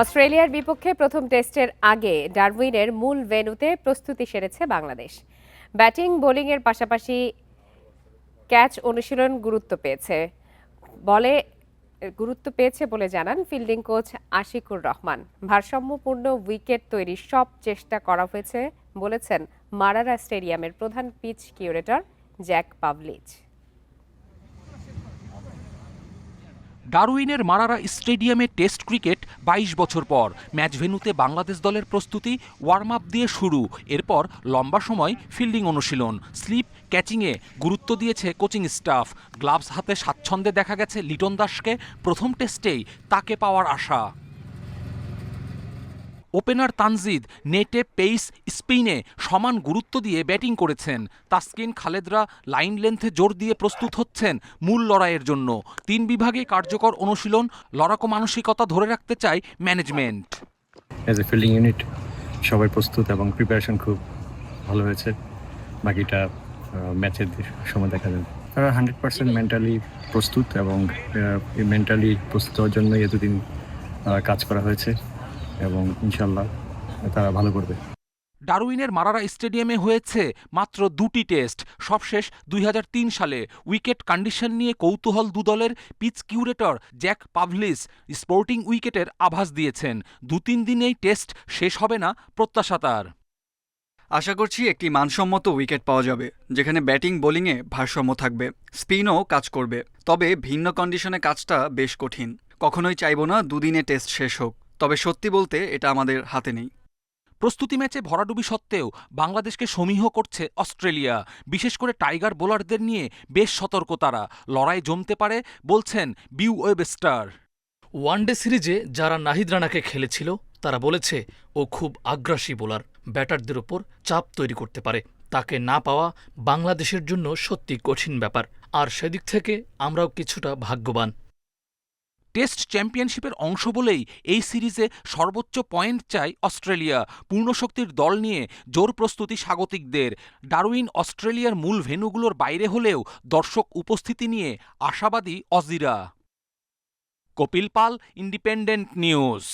অস্ট্রেলিয়ার বিপক্ষে প্রথম টেস্টের আগে ডারউইনের মূল ভেন্যুতে প্রস্তুতি সেরেছে বাংলাদেশ। ব্যাটিং বোলিংয়ের পাশাপাশি ক্যাচ অনুশীলন গুরুত্ব পেয়েছে বলে জানান ফিল্ডিং কোচ আশিকুর রহমান। ভারসাম্যপূর্ণ উইকেট তৈরির সব চেষ্টা করা হয়েছে বলেছেন মারারা স্টেডিয়ামের প্রধান পিচ কিউরেটর জ্যাক পাভলিচ। ডারউইনের মারারা স্টেডিয়ামে টেস্ট ক্রিকেট ২২ বছর পর ম্যাচ ভেন্যুতে বাংলাদেশ দলের প্রস্তুতি ওয়ার্ম আপ দিয়ে শুরু। এরপর লম্বা সময় ফিল্ডিং অনুশীলন, স্লিপ ক্যাচিংয়ে গুরুত্ব দিয়েছে কোচিং স্টাফ। গ্লাভস হাতে স্বাচ্ছন্দ্যে দেখা গেছে লিটন দাসকে। প্রথম টেস্টেই তাকে পাওয়ার আশা। ওপেনার তানজিদ নেটে, পেস, স্পিনে সমান গুরুত্ব দিয়ে ব্যাটিং করেছেন। তাসকিন, খালেদরা লাইন লেন্থে জোর দিয়ে প্রস্তুত হচ্ছেন মূল লড়াইয়ের জন্য। ৩ বিভাগে কার্যকর অনুশীলন, লড়াকু মানসিকতা ধরে রাখতে চায় management. As a fielding unit সবাই প্রস্তুত এবং প্রিপারেশন খুব ভালো হয়েছে। বাকিটা ম্যাচের সময় দেখা যাবে। তারা 100% মেন্টালি প্রস্তুত এবং মেন্টালি প্রস্তুত হওয়ার জন্য এতদিন কাজ করা হয়েছে এবং ইনশাল্লাহ তারা ভালো করবে। ডারউইনের মারারা স্টেডিয়ামে হয়েছে মাত্র ২টি টেস্ট, সবশেষ ২০০৩ সালে। উইকেট কন্ডিশন নিয়ে কৌতূহল দুদলের পিচ কিউরেটর জ্যাক পাভলিচ স্পোর্টিং উইকেটের আভাস দিয়েছেন। ২-৩ দিনেই টেস্ট শেষ হবে না প্রত্যাশা তার। আশা করছি একটি মানসম্মত উইকেট পাওয়া যাবে, যেখানে ব্যাটিং বোলিংয়ে ভারসাম্য থাকবে, স্পিনও কাজ করবে। তবে ভিন্ন কন্ডিশনে কাজটা বেশ কঠিন। কখনোই চাইব না দুদিনে টেস্ট শেষ হোক, তবে সত্যি বলতে এটা আমাদের হাতে নেই। প্রস্তুতি ম্যাচে ভরাডুবি সত্ত্বেও বাংলাদেশকে সমীহ করছে অস্ট্রেলিয়া। বিশেষ করে টাইগার বোলারদের নিয়ে বেশ সতর্ক তারা। লড়াই জমতে পারে বলছেন বিউ ওয়েবস্টার। ওয়ানডে সিরিজে যারা নাহিদ রানাকে খেলেছিল তারা বলেছে ও খুব আগ্রাসী বোলার, ব্যাটারদের ওপর চাপ তৈরি করতে পারে। তাকে না পাওয়া বাংলাদেশের জন্য সত্যি কঠিন ব্যাপার, আর সেদিক থেকে আমরাও কিছুটা ভাগ্যবান। টেস্ট চ্যাম্পিয়নশিপের অংশ বলেই এই সিরিজে সর্বোচ্চ পয়েন্ট চায় অস্ট্রেলিয়া। পূর্ণশক্তির দল নিয়ে জোর প্রস্তুতি স্বাগতিকদের। ডারউইন অস্ট্রেলিয়ার মূল ভেন্যুগুলোর বাইরে হলেও দর্শক উপস্থিতি নিয়ে আশাবাদী অজিরা। কপিল পাল, ইন্ডিপেন্ডেন্ট নিউজ।